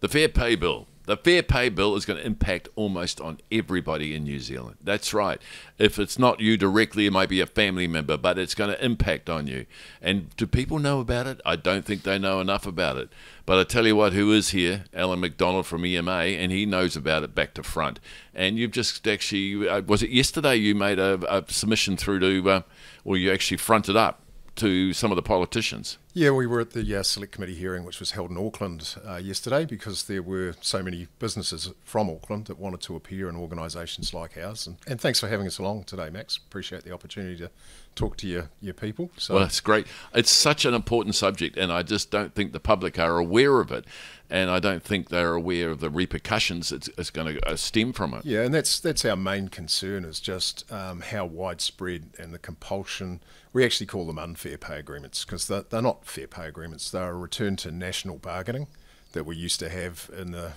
The Fair Pay Bill. The Fair Pay Bill is going to impact almost on everybody in New Zealand. That's right. If it's not you directly, it might be a family member, but it's going to impact on you. And do people know about it? I don't think they know enough about it. But I tell you what, who is here? Alan McDonald from EMA, and he knows about it back to front. And you've just actually, was it yesterday you made a submission through to, or you actually fronted up to some of the politicians? Yeah, we were at the Select Committee hearing, which was held in Auckland yesterday, because there were so many businesses from Auckland that wanted to appear in organisations like ours. And thanks for having us along today, Max. Appreciate the opportunity to talk to your people. So. Well, that's great. It's such an important subject, and I just don't think the public are aware of it. And I don't think they're aware of the repercussions it's going to stem from it. Yeah, and that's our main concern, is just how widespread and the compulsion. We actually call them unfair pay agreements, because they're not fair pay agreements. They're a return to national bargaining that we used to have in the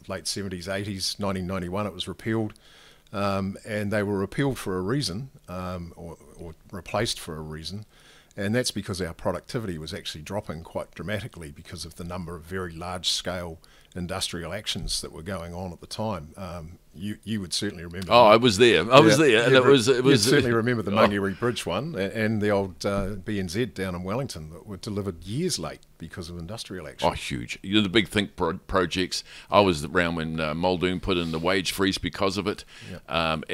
late 70s, 80s, 1991. It was repealed, and they were repealed for a reason, or replaced for a reason. And that's because our productivity was actually dropping quite dramatically because of the number of very large-scale industrial actions that were going on at the time. You would certainly remember. Oh, I was there. I was there, and it was. You'd certainly remember the Mangere Bridge one, and the old BNZ down in Wellington that were delivered years late because of industrial action. Oh, huge! You know, the big think projects. I was around when Muldoon put in the wage freeze because of it. Yep.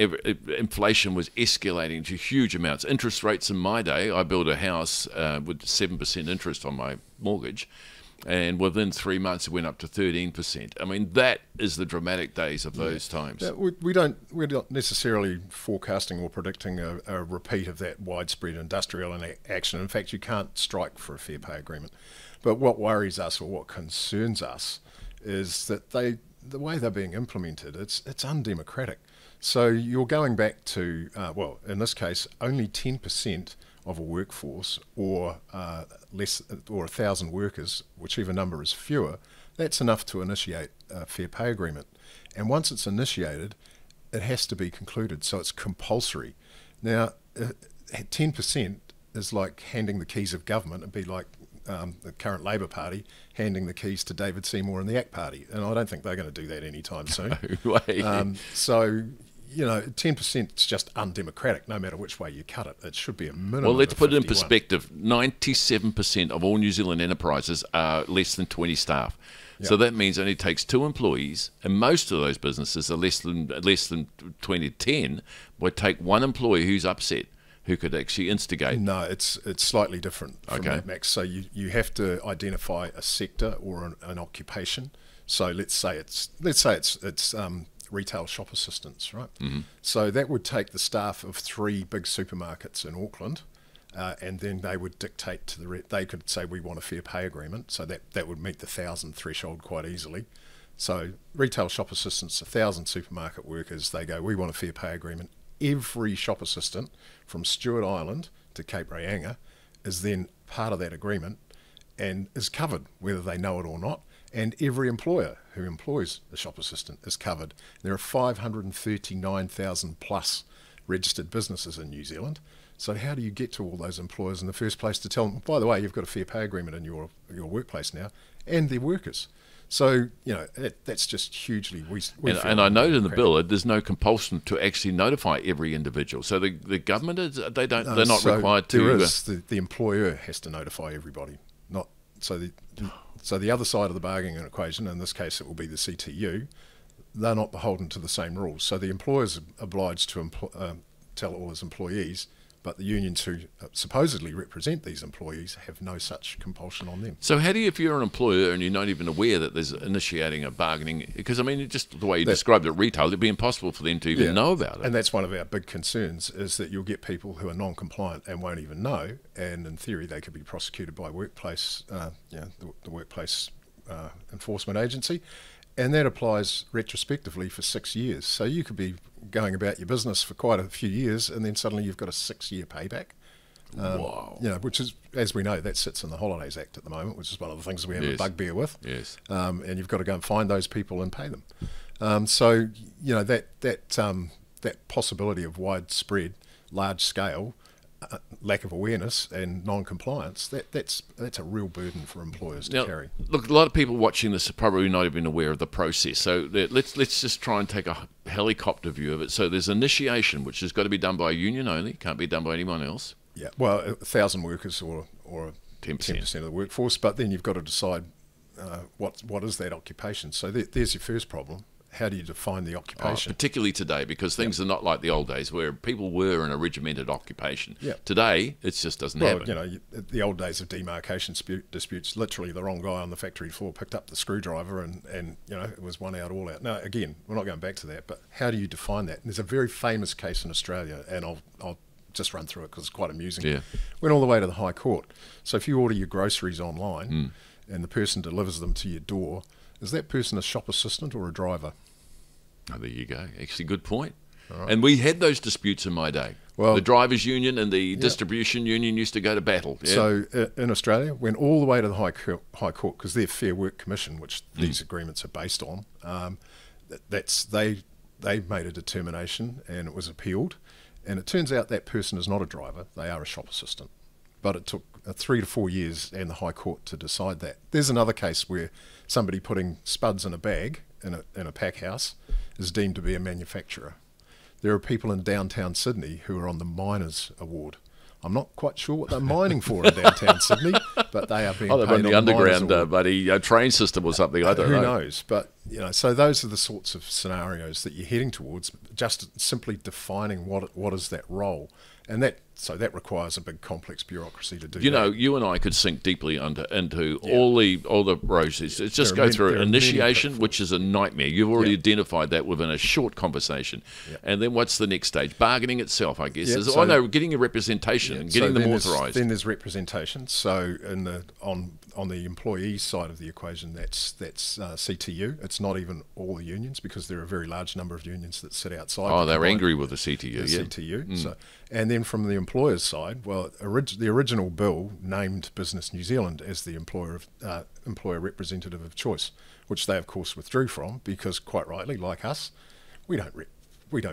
Inflation was escalating to huge amounts. Interest rates in my day, I built a house with 7% interest on my mortgage, and within 3 months it went up to 13%. I mean, that is the dramatic days of those times. Yeah, we're not necessarily forecasting or predicting a repeat of that widespread industrial action. In fact, you can't strike for a fair pay agreement. But what worries us, or what concerns us, is that the way they're being implemented, it's undemocratic. So you're going back to, well, in this case, only 10% of a workforce, or less, or 1,000 workers, whichever number is fewer, that's enough to initiate a fair pay agreement. And once it's initiated, it has to be concluded, so it's compulsory. Now, 10% is like handing the keys of government. It'd be like the current Labour Party handing the keys to David Seymour and the ACT Party, and I don't think they're going to do that anytime soon. No way. So, you know, 10% is just undemocratic, no matter which way you cut it. It should be a minimum. Well, let's put it in 51. perspective. 97% of all New Zealand enterprises are less than 20 staff. Yep. So that means it only takes 2 employees, and most of those businesses are less than 2010, would take 1 employee who's upset, who could actually instigate. No, it's slightly different from that, Max. So you have to identify a sector or an occupation. So let's say it's retail shop assistants, right? Mm-hmm. So that would take the staff of 3 big supermarkets in Auckland, and then they would dictate to they could say, we want a fair pay agreement, so that would meet the 1,000 threshold quite easily. So retail shop assistants, 1,000 supermarket workers, they go, we want a fair pay agreement. Every shop assistant from Stewart Island to Cape Reinga is then part of that agreement and is covered, whether they know it or not. And every employer who employs a shop assistant is covered. There are 539,000 plus registered businesses in New Zealand. So how do you get to all those employers in the first place to tell them, by the way, you've got a fair pay agreement in your workplace now, and their workers? So, you know, that's just hugely... And I note in the bill that there's no compulsion to actually notify every individual. So the government, they're not required to... There is. The employer has to notify everybody. So the other side of the bargaining equation, in this case it will be the CTU, they're not beholden to the same rules. So the employer's obliged to tell all his employees, but the unions who supposedly represent these employees have no such compulsion on them. So how do you, if you're an employer and you're not even aware that there's initiating a bargaining, because I mean, just the way you described it, retail, it'd be impossible for them to even know about it. And that's one of our big concerns, is that you'll get people who are non-compliant and won't even know, and in theory they could be prosecuted by workplace, the workplace enforcement agency. And that applies retrospectively for 6 years. So you could be going about your business for quite a few years, and then suddenly you've got a 6-year payback. Wow. You know, which is, as we know, that sits in the Holidays Act at the moment, which is one of the things we have a bugbear with. Yes. And you've got to go and find those people and pay them. So you know that possibility of widespread, large scale, lack of awareness and non-compliance, that's a real burden for employers to carry. Look, a lot of people watching this are probably not even aware of the process. So let's just try and take a helicopter view of it. So there's initiation, which has got to be done by a union only, can't be done by anyone else. Yeah, well, 1,000 workers or 10% of the workforce, but then you've got to decide what is that occupation. So there's your first problem. How do you define the occupation? Particularly today, because things are not like the old days where people were in a regimented occupation. Yep. Today, it just doesn't happen. You know, the old days of demarcation disputes, literally the wrong guy on the factory floor picked up the screwdriver and you know, it was one out, all out. Now, again, we're not going back to that, but how do you define that? And there's a very famous case in Australia, and I'll just run through it because it's quite amusing. Yeah. Went all the way to the High Court. So if you order your groceries online and the person delivers them to your door, is that person a shop assistant or a driver? Oh, there you go. Actually, good point. Right. And we had those disputes in my day. Well, the drivers' union and the distribution union used to go to battle. Yeah. So in Australia, went all the way to the High Court because their Fair Work Commission, which these agreements are based on, they made a determination and it was appealed. And it turns out that person is not a driver; they are a shop assistant. But it took 3 to 4 years and the High Court to decide that. There's another case where somebody putting spuds in a bag in a pack house is deemed to be a manufacturer. There are people in downtown Sydney who are on the Miners Award. I'm not quite sure what they're mining for in downtown Sydney, but they are being paid on the underground bloody train system or something. I don't know. Who knows? But you know, so those are the sorts of scenarios that you're heading towards. Just simply defining what is that role, and that requires a big complex bureaucracy to do. You know, you and I could sink deeply into all the processes. It's just go through initiation, which is a nightmare. You've already identified that within a short conversation, and then what's the next stage? Bargaining itself, I guess. So, getting a representation and getting them authorised. Then there's representation. So on the employee side of the equation, that's CTU. It's not even all the unions because there are a very large number of unions that sit outside. Oh, they're angry with the CTU. CTU. So, and then from the employer's side, well, the original bill named Business New Zealand as the employer representative of choice, which they of course withdrew from because, quite rightly, like us, we don't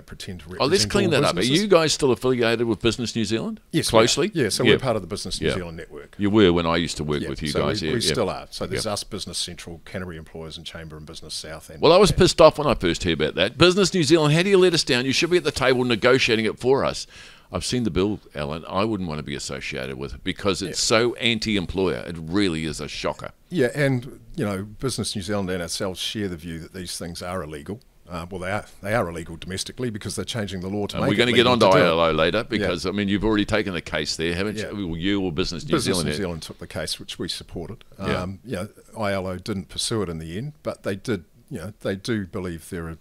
pretend to represent. Oh, let's clean that up. Are you guys still affiliated with Business New Zealand? Yes, closely. Yeah, so we're part of the Business New Zealand network. You were when I used to work with you guys. We still are. So there's us, Business Central, Canterbury Employers and Chamber, and Business South. Well, I was pissed off when I first heard about that. Business New Zealand, how do you let us down? You should be at the table negotiating it for us. I've seen the bill, Alan. I wouldn't want to be associated with it because it's so anti-employer. It really is a shocker. Yeah, and you know, Business New Zealand and ourselves share the view that these things are illegal. Well, they are illegal domestically because they're changing the law to make it legal. We're going to get on to ILO later because, I mean, you've already taken the case there, haven't you? You or Business New Zealand? Business New Zealand took the case, which we supported. You know, ILO didn't pursue it in the end, but they did. You know, they do believe there are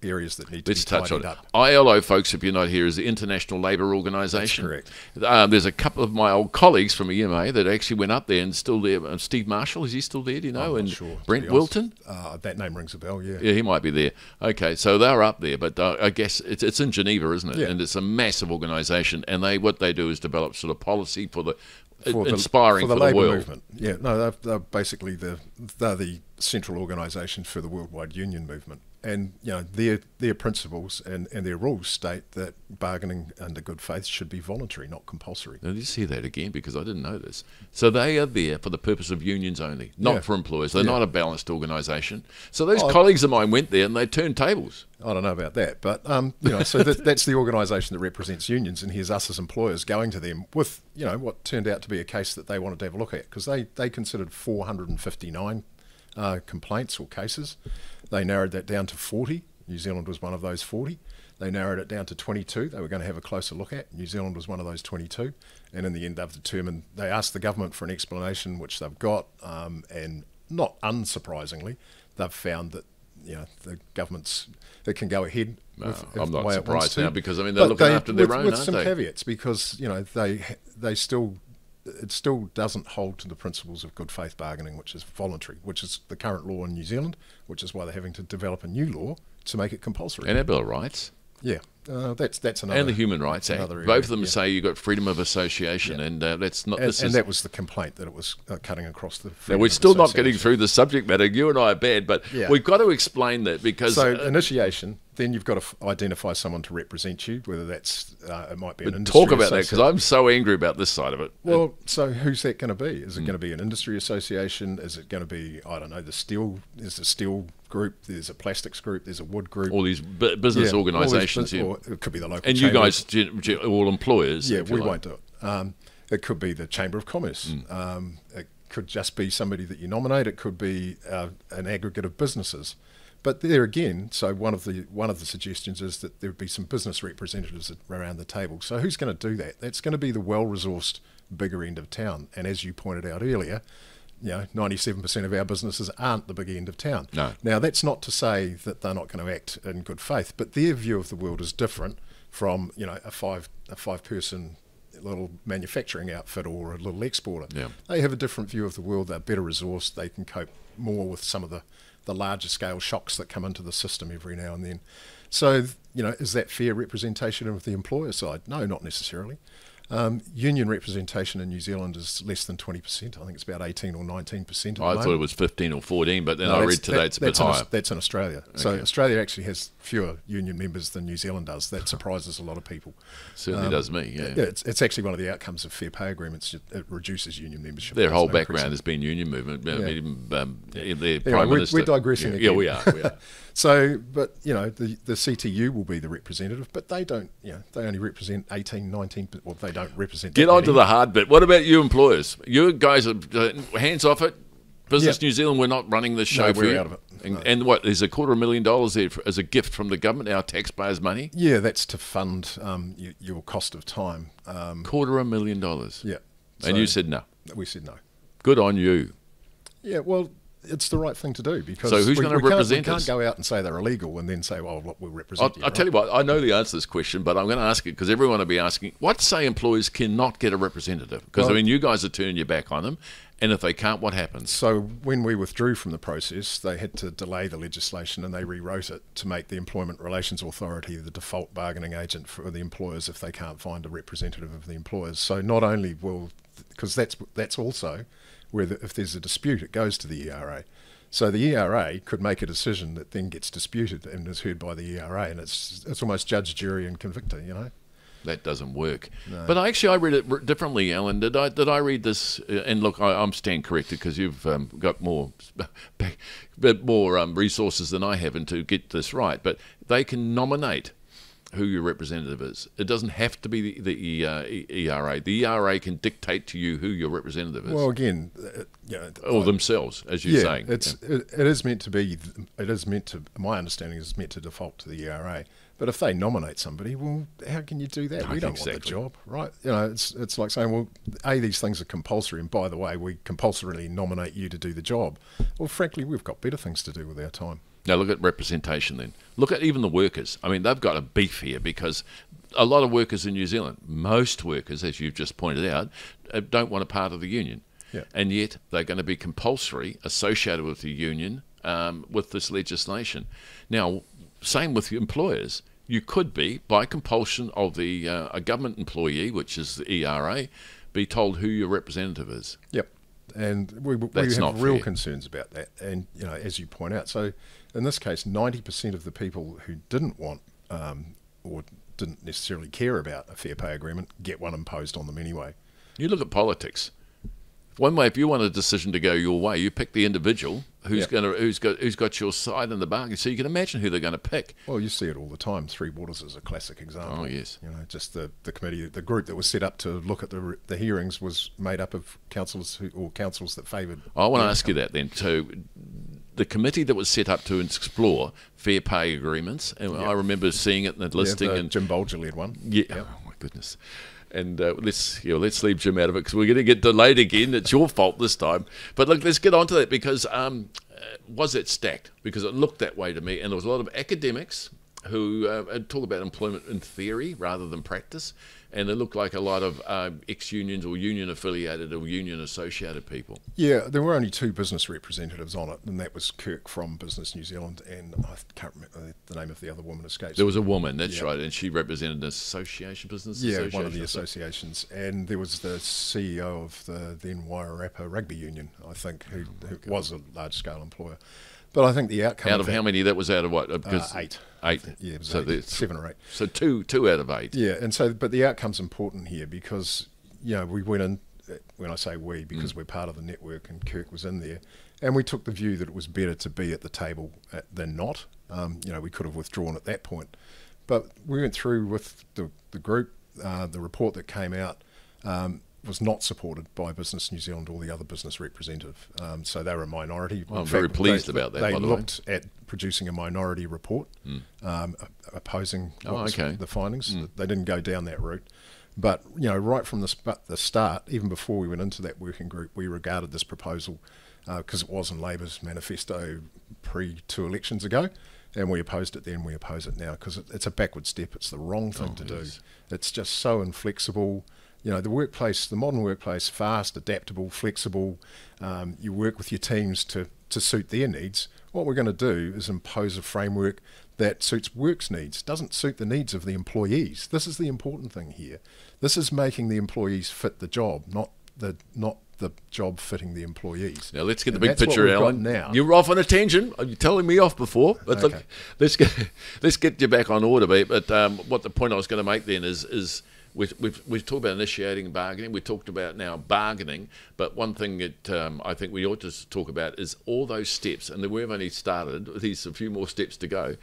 areas that need to be tidied up. ILO, folks, if you're not here, is the International Labour Organisation. That's correct. There's a couple of my old colleagues from EMA that actually went up there and still there. Steve Marshall, is he still there, do you know? I'm not sure. Brent Wilton? That name rings a bell, yeah. Yeah, he might be there. Okay, so they're up there, but I guess it's in Geneva, isn't it? Yeah. And it's a massive organisation, and what they do is develop sort of policy for the inspiring for the labour world movement. Yeah, no, they're basically they're the central organisation for the worldwide union movement. And you know, their principles and their rules state that bargaining under good faith should be voluntary, not compulsory. Now, let's hear that again because I didn't know this. So they are there for the purpose of unions only, not for employers. They're not a balanced organisation. So those colleagues of mine went there and they turned tables. I don't know about that, but you know, so that's the organisation that represents unions, and here's us as employers going to them with what turned out to be a case that they wanted to have a look at because they considered 459 complaints or cases. They narrowed that down to 40. New Zealand was one of those 40. They narrowed it down to 22 they were going to have a closer look at. New Zealand was one of those 22. And in the end, they've determined, they asked the government for an explanation, which they've got. And not unsurprisingly, they've found that the government's, it can go ahead. I'm not surprised now because, I mean, they're looking after their own, aren't they? With some caveats because, they still... It still doesn't hold to the principles of good faith bargaining, which is voluntary, which is the current law in New Zealand, which is why they're having to develop a new law to make it compulsory. And our Bill of Rights. Yeah, that's another. And the Human Rights Act. Both of them say you've got freedom of association, and that's not. And that was the complaint that it was cutting across the. Now we're still not getting through the subject matter. You and I are bad, but we've got to explain that because initiation. then you've got to identify someone to represent you, whether that's it might be an industry. Talk about that, because I'm so angry about this side of it. Well, so who's that going to be? Is it going to be an industry association? Is it going to be, I don't know, the steel? There's a steel group, there's a plastics group, there's a wood group. All these business organisations. Or it could be the local and chamber. You guys, all employers. Yeah, we won't do it. It could be the Chamber of Commerce. It could just be somebody that you nominate. It could be an aggregate of businesses. But there again, so one of the suggestions is that there would be some business representatives around the table. So who's going to do that? That's going to be the well-resourced bigger end of town. And as you pointed out earlier, 97% of our businesses aren't the big end of town. No. Now, that's not to say that they're not going to act in good faith, but their view of the world is different from a five-person little manufacturing outfit or a little exporter. Yeah. They have a different view of the world. They're better resourced. They can cope more with some of the larger scale shocks that come into the system every now and then. So, is that fair representation of the employer side? No, not necessarily. Union representation in New Zealand is less than 20%. I think it's about 18 or 19%. I thought it was 15 or 14, but then I read today it's a bit higher. That's in Australia. Okay. So Australia actually has fewer union members than New Zealand does. That surprises a lot of people. Certainly does me, yeah. It's actually one of the outcomes of fair pay agreements. It reduces union membership. Their whole background has been union movement. We're digressing again. Yeah, we are. So, but, the CTU will be the representative, but they don't, they only represent 18, 19, well, they don't represent. Get on to the hard bit. What about you employers? You guys are hands off it. Business New Zealand, we're not running this show for you. Out of it. And what, there's $250,000 there as a gift from the government, our taxpayers' money? Yeah, that's to fund your cost of time. $250,000. Yeah. And you said no. We said no. Good on you. Yeah, well, it's the right thing to do, because so who's going to represent us? We can't go out and say they're illegal and then say, well, look, we'll represent you. I'll tell you what, I know the answer to this question, but I'm going to ask it because everyone will be asking, what say employers cannot get a representative? Because, you guys are turning your back on them, and if they can't, what happens? So when we withdrew from the process, they had to delay the legislation and they rewrote it to make the Employment Relations Authority the default bargaining agent for the employers if they can't find a representative of the employers. So not only will, because that's also where if there's a dispute, it goes to the ERA. So the ERA could make a decision that then gets disputed and is heard by the ERA, and it's almost judge, jury, and convictor. That doesn't work. No. But I read it differently, Alan. Did I read this? And look, I'm stand corrected because you've got more resources than I have to get this right. But they can nominate who your representative is. It doesn't have to be the ERA. The ERA can dictate to you who your representative is. Well, again, or themselves, as you're saying. It is meant to be. It is meant to. My understanding is meant to default to the ERA. But if they nominate somebody, well, how can you do that? We don't want the job, right? It's like saying, well, these things are compulsory, and by the way, we compulsorily nominate you to do the job. Well, frankly, we've got better things to do with our time. Now look at representation then. Look at even the workers. I mean, they've got a beef here because a lot of workers in New Zealand, most workers, as you've just pointed out, don't want a part of the union. Yeah. And yet they're going to be compulsory associated with the union with this legislation. Now, same with employers. You could be, by compulsion of a government employee, which is the ERA, be told who your representative is. Yep. And we have real concerns about that. And, as you point out, so in this case, 90% of the people who didn't want or didn't necessarily care about a fair pay agreement get one imposed on them anyway. You look at politics. One way, if you want a decision to go your way, you pick the individual who's got your side in the bargain. So you can imagine who they're going to pick. Well, you see it all the time. Three Waters is a classic example. Oh yes. Just the committee, the group that was set up to look at the hearings was made up of councillors that favoured. I want to ask you that then. So the committee that was set up to explore fair pay agreements, and I remember seeing it in the listing. And Jim Bolger led one. Yeah. Yep. Oh my goodness. And let's leave Jim out of it because we're going to get delayed again. It's your fault this time. But look, let's get on to that because was it stacked? Because it looked that way to me. And there was a lot of academics who talk about employment in theory rather than practice. And it looked like a lot of ex-unions or union-affiliated or union-associated people. Yeah, there were only two business representatives on it, and that was Kirk from Business New Zealand, and I can't remember the name of the other woman escapes. There was a woman, that's right, and she represented an association, business association. Yeah, one of the associations. And there was the CEO of the then Wairarapa Rugby Union, I think, who was a large-scale employer. But I think the outcome Out of how many? That was out of what? Because 8. 8. Yeah, it was So 8, 7 or 8. So two out of 8. Yeah, and so, but the outcome's important here because, we went in, when I say we, because we're part of the network and Kirk was in there, and we took the view that it was better to be at the table than not. We could have withdrawn at that point. But we went through with the group, the report that came out was not supported by Business New Zealand or the other business representative. So they were a minority. Well, I'm very pleased about that, They by the way. looked at producing a minority report opposing the findings. They didn't go down that route. But, right from the start, even before we went into that working group, we regarded this proposal, because it was in Labour's manifesto pre-2 elections ago, and we opposed it then, we oppose it now, because it's a backward step. It's the wrong thing to do. It's just so inflexible. The modern workplace, fast, adaptable, flexible. You work with your teams to suit their needs. What we're going to do is impose a framework that suits work's needs, doesn't suit the needs of the employees. This is the important thing here. This is making the employees fit the job, not the job fitting the employees. Now let's get the big picture, Alan. Now. You're off on a tangent. You're telling me off before. But Okay. look, let's get you back on order, mate. But what the point I was going to make then is we've talked about initiating bargaining. We talked about now bargaining. But one thing that I think we ought to talk about is all those steps, and we've only started. There's a few more steps to go.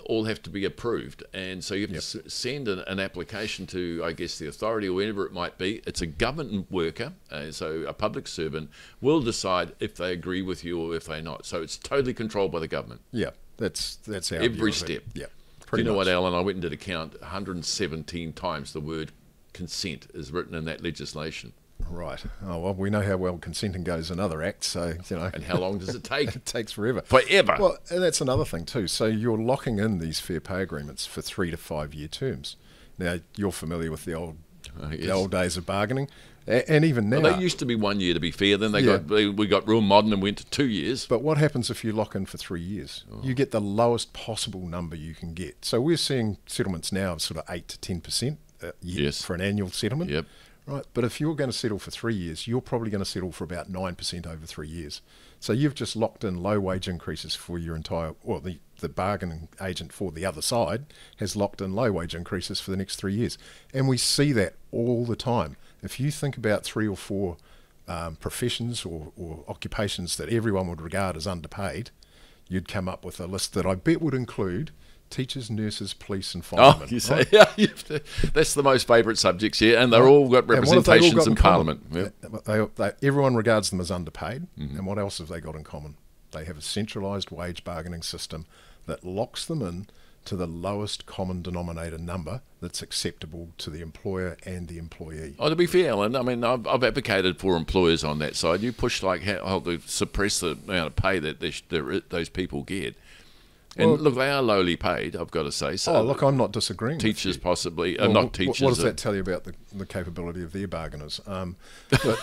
All have to be approved, and so you have to send an application to, I guess, the authority or wherever it might be. It's a government worker, so a public servant will decide if they agree with you or if they're not. So it's totally controlled by the government. Yeah, that's our Every view of step. it. Yeah, Do pretty you know much. what, Alan? I went and did a count. 117 times the word consent is written in that legislation. Right. Oh, well, we know how well consenting goes in other acts, so, And how long does it take? it takes forever. Forever. Well, and that's another thing too. So you're locking in these fair pay agreements for 3 to 5 year terms. Now, you're familiar with the old days of bargaining, and even now. Well, they used to be 1 year, to be fair. Then we got real modern and went to 2 years. But what happens if you lock in for 3 years? You get the lowest possible number you can get. So we're seeing settlements now of sort of 8 to 10% for an annual settlement. Yep. Right, but if you're going to settle for 3 years, you're probably going to settle for about 9% over 3 years. So you've just locked in low wage increases for your entire, well, the bargaining agent for the other side has locked in low wage increases for the next 3 years. And we see that all the time. If you think about 3 or 4 professions or occupations that everyone would regard as underpaid, you'd come up with a list that I bet would include teachers, nurses, police and firemen. Oh, you say, yeah, that's the most favourite subjects here, and they're all got representations in Parliament. Yep. Everyone regards them as underpaid, and what else have they got in common? They have a centralised wage bargaining system that locks them in to the lowest common denominator number that's acceptable to the employer and the employee. Oh, to be fair, Alan, I mean, I've advocated for employers on that side. You push like how to suppress the amount of pay that those people get. And Well, look, they are lowly paid, I've got to say. So look, I'm not disagreeing. teachers with you. possibly, Well, not teachers. What does that tell you about the capability of their bargainers? But,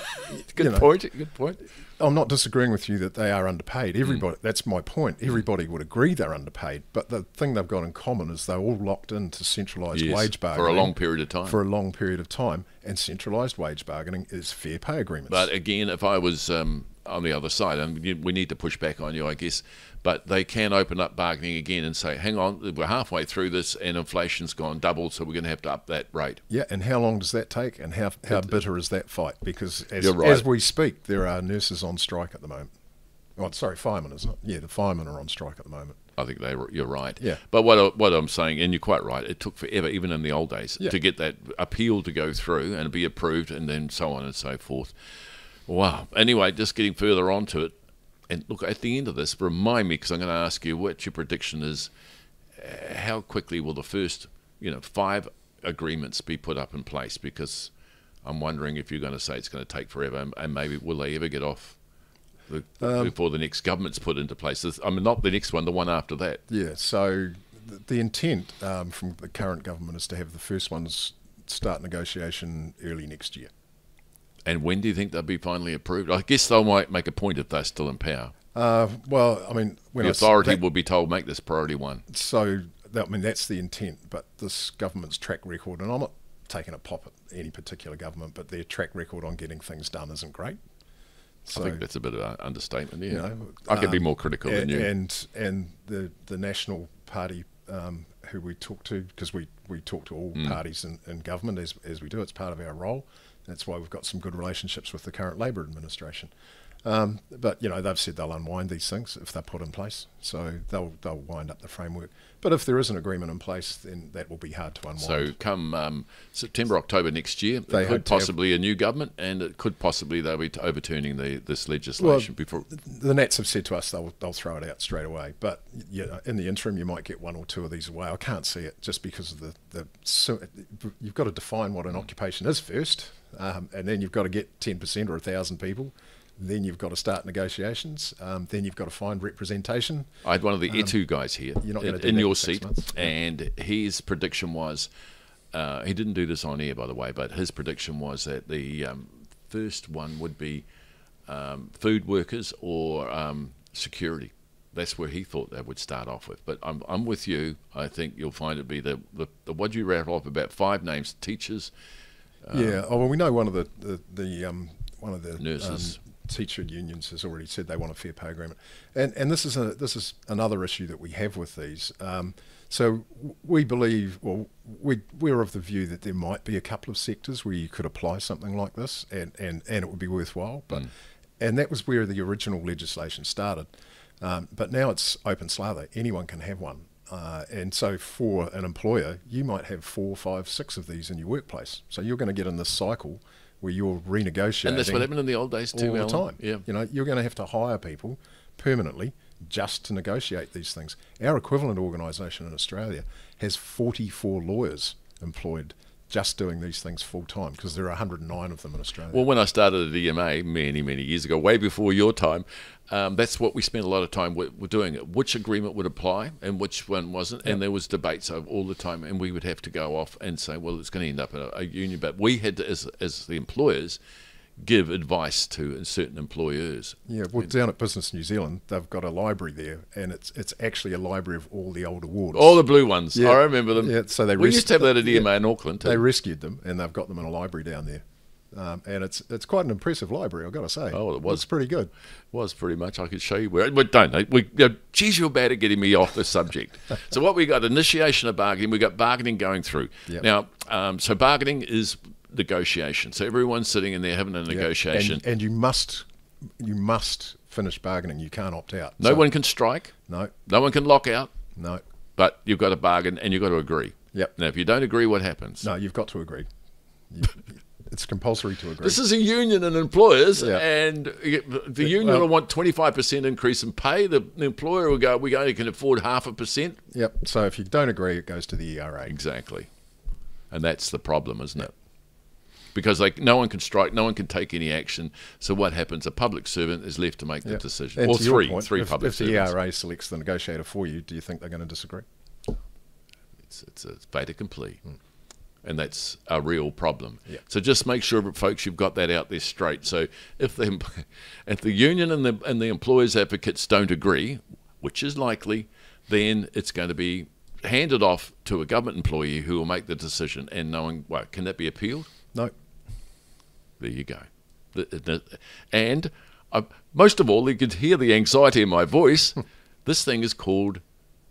Good point. Good point. I'm not disagreeing with you that they are underpaid. Everybody, that's my point. Everybody would agree they're underpaid. But the thing they've got in common is they're all locked into centralised wage bargaining. for a long period of time. For a long period of time. And centralised wage bargaining is fair pay agreements. But again, if I was on the other side, and we need to push back on you, I guess, but they can open up bargaining again and say, hang on, we're halfway through this and inflation's gone double, so we're going to have to up that rate. Yeah, and how long does that take? And how bitter is that fight? Because You're right. as we speak, there are nurses on strike at the moment. Oh, sorry, firemen, isn't it? Yeah, the firemen are on strike at the moment. I think you're right. Yeah. But what I'm saying, and you're quite right, it took forever, even in the old days, Yeah. to get that appeal to go through and be approved and then so on and so forth. Wow. Anyway, just getting further on to it. And look, at the end of this, remind me, because I'm going to ask you what your prediction is, how quickly will the first 5 agreements be put up in place? Because I'm wondering if you're going to say it's going to take forever, and maybe will they ever get off before the next government's put into place? I mean, not the next one, the one after that. Yeah, so the intent from the current government is to have the first ones start negotiation early next year. And when do you think they'll be finally approved? I guess they might make a point if they're still in power. Well, I mean, when The authority will be told, make this priority one. So, that's the intent, but this government's track record, and I'm not taking a pop at any particular government, but their track record on getting things done isn't great. I think that's a bit of an understatement. Yeah, You know, I could be more critical than you. And the National Party, who we talk to, because we talk to all parties in government as we do. It's part of our role. That's why we've got some good relationships with the current Labor administration. But they've said they'll unwind these things if they're put in place. So they'll wind up the framework. But if there is an agreement in place, then that will be hard to unwind. So come September, October next year, They it hope could to have- possibly a new government, and it could possibly they'll be overturning this legislation before. The Nats have said to us they'll throw it out straight away. But in the interim, you might get one or two of these away. I can't see it just because of you've got to define what an occupation is first, and then you've got to get 10% or 1,000 people. Then you've got to start negotiations. Then you've got to find representation. I had one of the ETU guys here You're not gonna do in that your in 6 seat, months. and his prediction was, he didn't do this on air, by the way, but his prediction was that the first one would be food workers or security. That's where he thought they would start off with. But I'm with you. I think you'll find it be the what you rattle off about 5 names: teachers. Well, we know one of the Nurses. Teacher unions has already said they want a fair pay agreement, and this is another issue that we have with these. So we believe, we're of the view that there might be a couple of sectors where you could apply something like this, and it would be worthwhile. But and that was where the original legislation started. But now it's open slather; anyone can have one. And so for an employer, you might have 4, 5, 6 of these in your workplace. So you're going to get in this cycle where you're renegotiating. And that's what happened in the old days too, all the Alan. time. Yeah. You're going to have to hire people permanently just to negotiate these things. Our equivalent organisation in Australia has 44 lawyers employed just doing these things full time, because there are 109 of them in Australia. Well, when I started at EMA many, many years ago, way before your time, that's what we spent a lot of time with doing. Which agreement would apply and which one wasn't, and there was debates all the time, and we would have to go off and say, well, it's going to end up in a union. But we had to, as the employers, give advice to certain employers. Yeah, well, down at Business New Zealand, they've got a library there, and it's actually a library of all the old awards. All the blue ones. Yeah. I remember them. Yeah, so we used to have that at EMA in Auckland too. They rescued them, and they've got them in a library down there. And it's quite an impressive library, I've got to say. Oh, it was. It's pretty good. Was pretty much. I could show you where. But geez, you're bad at getting me off the subject. So what we got, initiation of bargaining. We got bargaining going through. Yep. Now, so bargaining is negotiation. So everyone's sitting in there having a negotiation. And you must finish bargaining. You can't opt out. No one can strike. No. No one can lock out. No. But you've got to bargain and you've got to agree. Yep. Now, if you don't agree, what happens? No, you've got to agree. It's compulsory to agree. This is a union and employers, Yeah. and the union will want 25% increase in pay. The employer will go, we only can afford 0.5%. Yep. So if you don't agree, it goes to the ERA. Exactly. And that's the problem, isn't it? Because no one can strike, no one can take any action. So what happens? A public servant is left to make the decision. And Or to your three point, public if the servants. ERA selects the negotiator for you, do you think they're going to disagree? It's a fait accompli. And that's a real problem. Yeah. So just make sure, folks, you've got that out there straight. So if the union and the employers' advocates don't agree, which is likely, then it's going to be handed off to a government employee who will make the decision. And knowing, well, can that be appealed? No. There you go. And most of all, you could hear the anxiety in my voice. This thing is called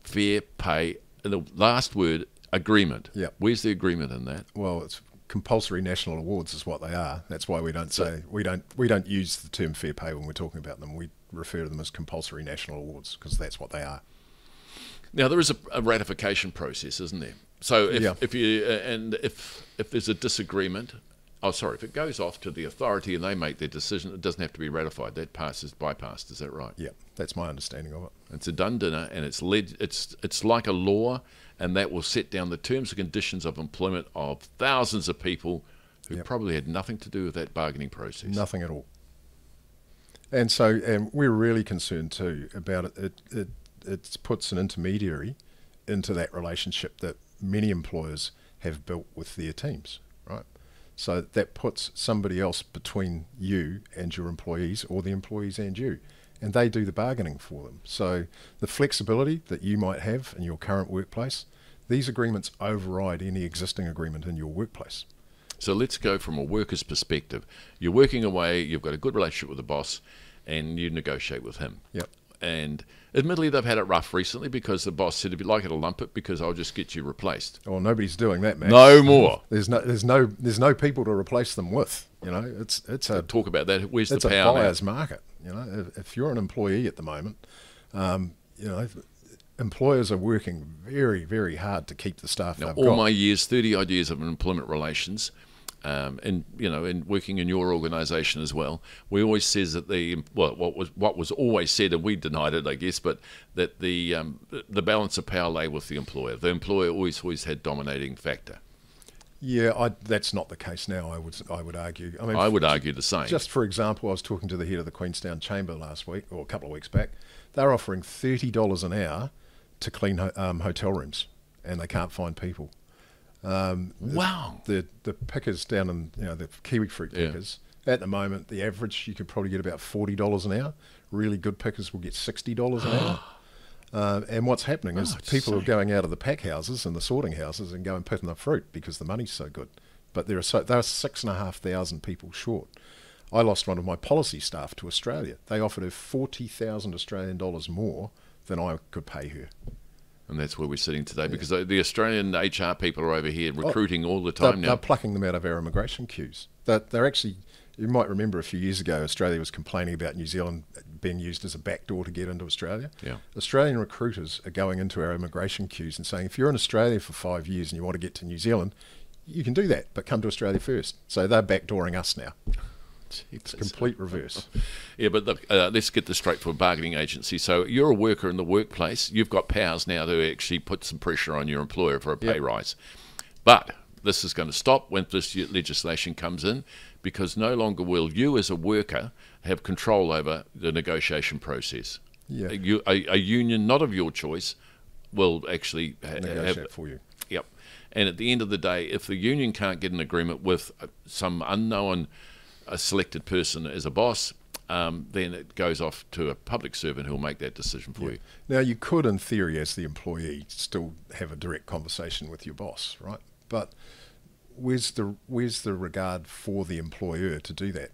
fair pay. And the last word, agreement. Yep. Where's the agreement in that? Well, it's compulsory national awards is what they are. That's why we don't say we don't use the term fair pay when we're talking about them. We refer to them as compulsory national awards because that's what they are. Now there is a ratification process, isn't there? So if there's a disagreement, if it goes off to the authority and they make their decision, it doesn't have to be ratified. That bypassed. Is that right? Yeah, that's my understanding of it. It's a done dinner, and it's like a law, and that will set down the terms and conditions of employment of thousands of people who probably had nothing to do with that bargaining process. Nothing at all. And so, we're really concerned too about it. It puts an intermediary into that relationship that many employers have built with their teams, right? So that puts somebody else between you and your employees, or the employees and you, and they do the bargaining for them. So the flexibility that you might have in your current workplace, these agreements override any existing agreement in your workplace. So let's go from a worker's perspective. You're working away, you've got a good relationship with the boss, and you negotiate with him. Yep. And admittedly, they've had it rough recently because the boss said, if you'd like it, to lump it because I'll just get you replaced. Well, nobody's doing that, Max. No more. There's no people to replace them with. You know, it's a Talk about that. Where's the it's power a buyer's now? market. You know, if you're an employee at the moment, you know, employers are working very, very hard to keep the staff Now, they've all got. my years, 30 odd years of employment relations, and in working in your organisation as well, we always says that what was always said, and we denied it, I guess, but that the balance of power lay with the employer. The employer always had dominating factor. Yeah, that's not the case now. I would argue. I mean, I would argue the same. Just for example, I was talking to the head of the Queenstown Chamber last week, or a couple of weeks back. They're offering $30 an hour to clean hotel rooms, and they can't find people. Wow. The pickers down in the kiwi fruit pickers, at the moment, the average you could probably get about $40 an hour. Really good pickers will get $60 an hour. And what's happening is people are going out of the pack houses and the sorting houses and going picking the fruit because the money's so good. But there are 6,500 people short. I lost one of my policy staff to Australia. They offered her 40,000 Australian dollars more than I could pay her. And that's where we're sitting today, because the Australian HR people are over here recruiting all the time now. They're plucking them out of our immigration queues. They're actually, you might remember a few years ago, Australia was complaining about New Zealand being used as a backdoor to get into Australia. Yeah. Australian recruiters are going into our immigration queues and saying, if you're in Australia for 5 years and you want to get to New Zealand, you can do that, but come to Australia first. So they're backdooring us now. It's a complete reverse. Yeah, but look, let's get this straight for a bargaining agency. So you're a worker in the workplace. You've got powers now to actually put some pressure on your employer for a pay rise. But this is going to stop when this legislation comes in, because no longer will you as a worker have control over the negotiation process. Yeah. A union not of your choice will actually negotiate for you. Yep. And at the end of the day, if the union can't get an agreement with some unknown a selected person as a boss, then it goes off to a public servant who will make that decision for you. Now, you could, in theory, as the employee, still have a direct conversation with your boss, right? But where's the regard for the employer to do that?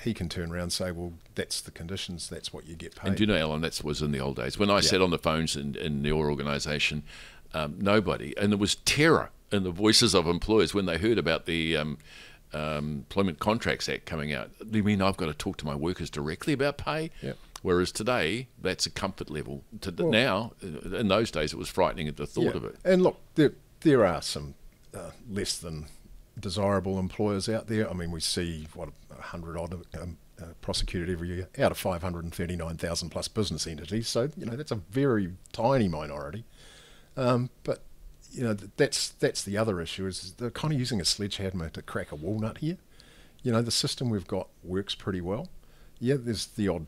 He can turn around and say, well, that's the conditions, that's what you get paid. And do you know, Alan, that was in the old days. When I sat on the phones in your organisation, nobody, and there was terror in the voices of employers when they heard about the Employment Contracts Act coming out. You mean I've got to talk to my workers directly about pay? Yeah. Whereas today, that's a comfort level. Now, in those days, it was frightening at the thought of it. And look, there are some less than desirable employers out there. I mean, we see 100 odd prosecuted every year out of 539,000 plus business entities. So that's a very tiny minority. But that's the other issue, is they're kind of using a sledgehammer to crack a walnut here. The system we've got works pretty well. Yeah, there's the odd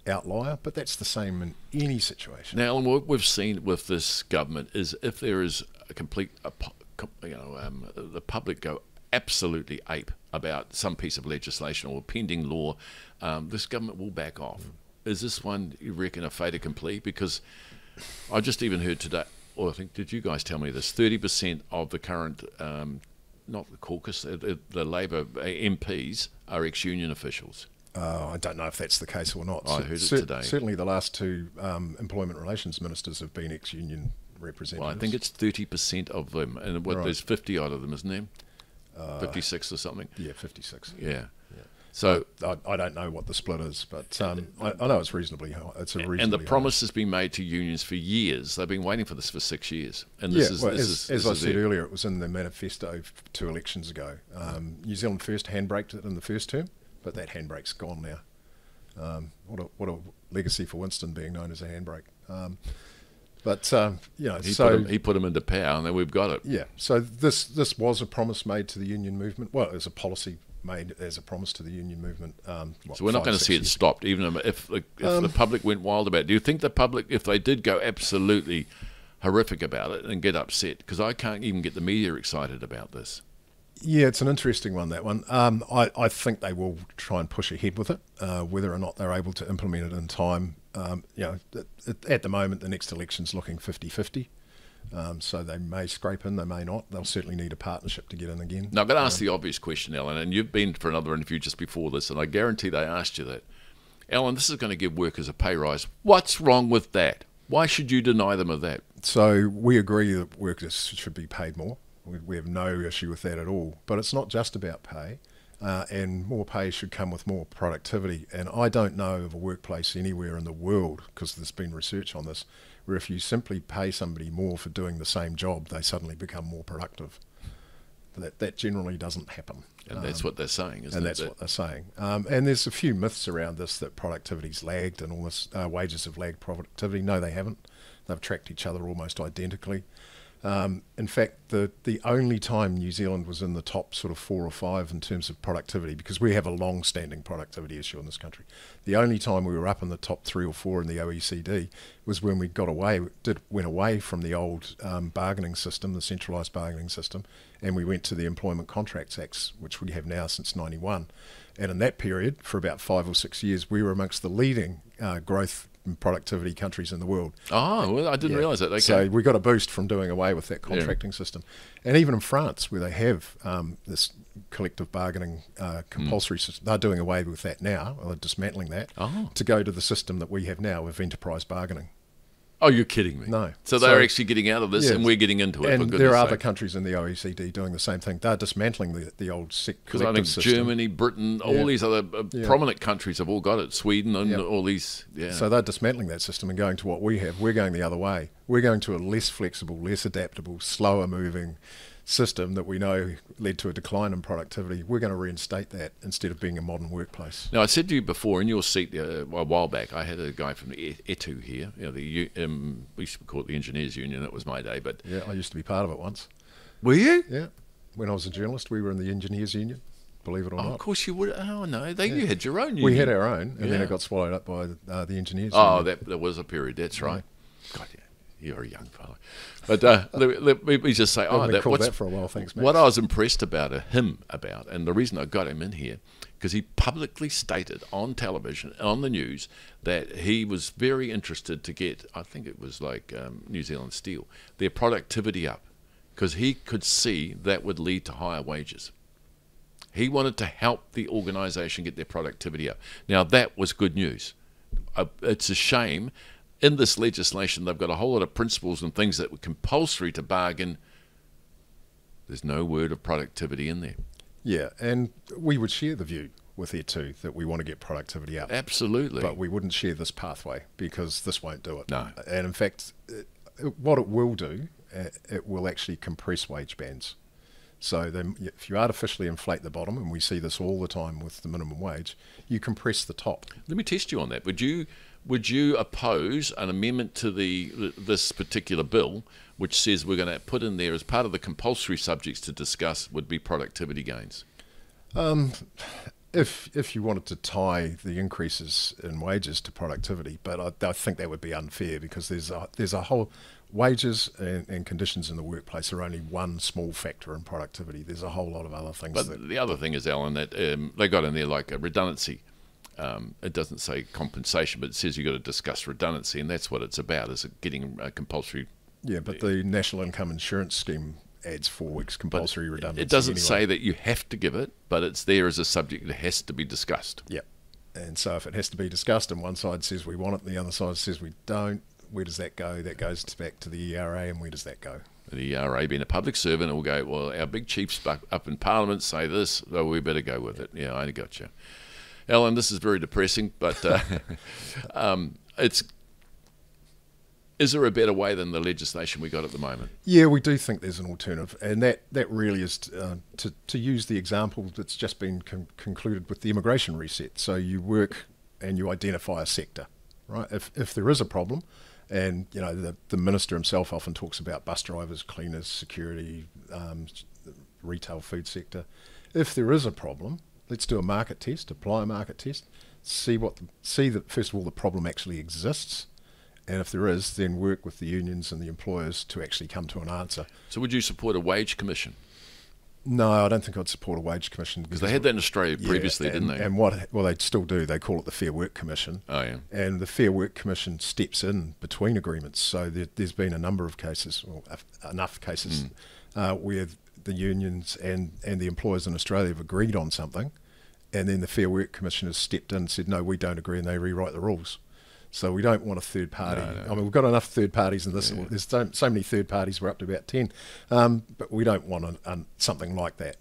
outlier, but that's the same in any situation. Now, Alan, what we've seen with this government is if there is a complete, the public go absolutely ape about some piece of legislation or pending law, this government will back off. Is this one, you reckon, a fait accompli? Because I just even heard today, or I think, did you guys tell me this? 30% of the current, not the caucus, the Labor MPs are ex-union officials. I don't know if that's the case or not. I heard it today. Certainly the last two employment relations ministers have been ex-union representatives. Well, I think it's 30% of them, and there's 50 odd of them, isn't there? 56 or something. Yeah, 56. Yeah. So I don't know what the split is, but I know it's reasonably high. It's a reasonably and the promise high. has been made to unions for years. They've been waiting for this for 6 years. And As I said earlier, it was in the manifesto 2 elections ago. New Zealand First handbraked it in the first term, but that handbrake's gone now. What a legacy for Winston, being known as a handbrake. He put them into power, and then we've got it. Yeah. So this was a promise made to the union movement. Well, it was a policy made as a promise to the union movement. So we're not going to see it stopped, even if the public went wild about it. Do you think the public, if they did go absolutely horrific about it and get upset, because I can't even get the media excited about this? Yeah, it's an interesting one, that one. I think they will try and push ahead with it, whether or not they're able to implement it in time. At the moment, the next election's looking 50-50. So they may scrape in, they may not. They'll certainly need a partnership to get in again. Now, I'm going to ask the obvious question, Alan, and you've been for another interview just before this, and I guarantee they asked you that. Alan, this is going to give workers a pay rise. What's wrong with that? Why should you deny them of that? So we agree that workers should be paid more. We have no issue with that at all. But it's not just about pay, and more pay should come with more productivity. And I don't know of a workplace anywhere in the world, because there's been research on this, where if you simply pay somebody more for doing the same job, they suddenly become more productive. That generally doesn't happen. And that's what they're saying, isn't it? And that's what they're saying. And there's a few myths around this, that productivity's lagged and all this, wages have lagged productivity. No, they haven't. They've tracked each other almost identically. In fact, the only time New Zealand was in the top sort of 4 or 5 in terms of productivity, because we have a long-standing productivity issue in this country, the only time we were up in the top 3 or 4 in the OECD was when we went away from the old bargaining system, the centralised bargaining system, and we went to the Employment Contracts Acts, which we have now since '91. And in that period, for about 5 or 6 years, we were amongst the leading growth and productivity countries in the world. Oh, well, I didn't realise that. Okay. So we got a boost from doing away with that contracting system. And even in France, where they have this collective bargaining compulsory system, they're doing away with that now, or dismantling that, to go to the system that we have now of enterprise bargaining. Oh, you're kidding me. No. So they're actually getting out of this, and we're getting into it. And there are other countries in the OECD doing the same thing. They're dismantling the old because I think system. Germany, Britain, all these other prominent countries have all got it. Sweden and all these. Yeah. So they're dismantling that system and going to what we have. We're going the other way. We're going to a less flexible, less adaptable, slower moving system that we know led to a decline in productivity. We're going to reinstate that instead of being a modern workplace. Now, I said to you before, in your seat a while back, I had a guy from the ETU here. You know, we used to call it the Engineers Union. It was my day, but yeah, I used to be part of it once. Were you? Yeah, when I was a journalist, we were in the Engineers Union. Believe it or not. Of course you would. Oh no, you had your own union. We had our own, and then it got swallowed up by the Engineers Union. Oh, there was a period. That's right. God, yeah. You're a young fellow. But let me just say, that for a while, thanks, Max. What I was impressed about him about, and the reason I got him in here, because he publicly stated on television, on the news, that he was very interested to get, I think it was like New Zealand Steel, their productivity up, because he could see that would lead to higher wages. He wanted to help the organisation get their productivity up. Now, that was good news. It's a shame. In this legislation, they've got a whole lot of principles and things that were compulsory to bargain. There's no word of productivity in there. Yeah, and we would share the view with ETU that we want to get productivity up. Absolutely. But we wouldn't share this pathway because this won't do it. No. And in fact, what it will do, it will actually compress wage bands. So then if you artificially inflate the bottom, and we see this all the time with the minimum wage, you compress the top. Let me test you on that. Would you oppose an amendment to this particular bill, which says we're going to put in there as part of the compulsory subjects to discuss would be productivity gains? If you wanted to tie the increases in wages to productivity, but I think that would be unfair, because there's a whole wages and conditions in the workplace are only one small factor in productivity. There's a whole lot of other things. But the other thing is, Alan, that they got in there like a redundancy. It doesn't say compensation, but it says you've got to discuss redundancy, and that's what it's about, is it getting a compulsory... Yeah, but the National Income Insurance Scheme adds 4 weeks compulsory redundancy. It doesn't say that you have to give it, but it's there as a subject that has to be discussed. Yep. And so if it has to be discussed and one side says we want it and the other side says we don't, where does that go? That goes back to the ERA, and where does that go? The ERA, being a public servant, will go, well, our big chiefs up in Parliament say this, so we better go with it. Yeah, I got you. Alan, this is very depressing, but is there a better way than the legislation we got at the moment? Yeah, we do think there's an alternative, and that really is to use the example that's just been concluded with the immigration reset. So you work and you identify a sector, right? If there is a problem, and you know the minister himself often talks about bus drivers, cleaners, security, retail food sector. If there is a problem, let's do a market test, apply a market test, see that first of all the problem actually exists, and if there is, then work with the unions and the employers to actually come to an answer. So would you support a wage commission? No, I don't think I'd support a wage commission. Because they had that in Australia previously, and, didn't they? And well, they still do. They call it the Fair Work Commission. Oh, yeah. And the Fair Work Commission steps in between agreements. So there's been a number of cases, or enough cases, where the unions and the employers in Australia have agreed on something, and then the Fair Work Commission has stepped in and said, no, we don't agree, and they rewrite the rules. So we don't want a third party. No. I mean, we've got enough third parties in this. Yeah. There's so many third parties. We're up to about 10. But we don't want something like that.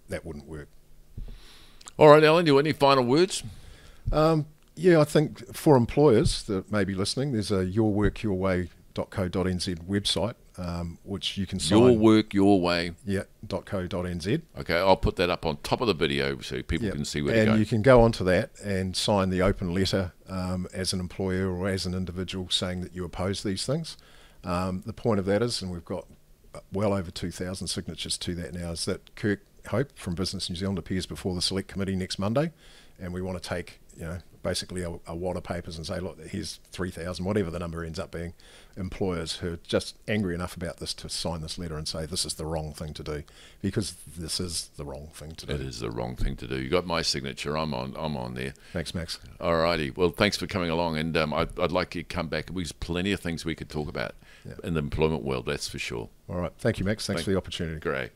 That wouldn't work. All right, Alan, do you have any final words? Yeah, I think for employers that may be listening, there's a yourworkyourway.co.nz website, which you can sign. Your Work Your Way. Yeah, .co.nz. Okay, I'll put that up on top of the video so people can see where to go. And you can go onto that and sign the open letter as an employer or as an individual saying that you oppose these things. The point of that is, and we've got well over 2,000 signatures to that now, is that Kirk Hope from Business New Zealand appears before the Select Committee next Monday, and we want to take, basically a wad of papers and say, look, here's 3,000, whatever the number ends up being, employers who are just angry enough about this to sign this letter and say this is the wrong thing to do, because this is the wrong thing to do. It is the wrong thing to do. You got my signature. I'm on there. Thanks, Max. All righty. Well, thanks for coming along, and I'd like you to come back. There's plenty of things we could talk about in the employment world, that's for sure. All right. Thank you, Max. Thanks for the opportunity. Great.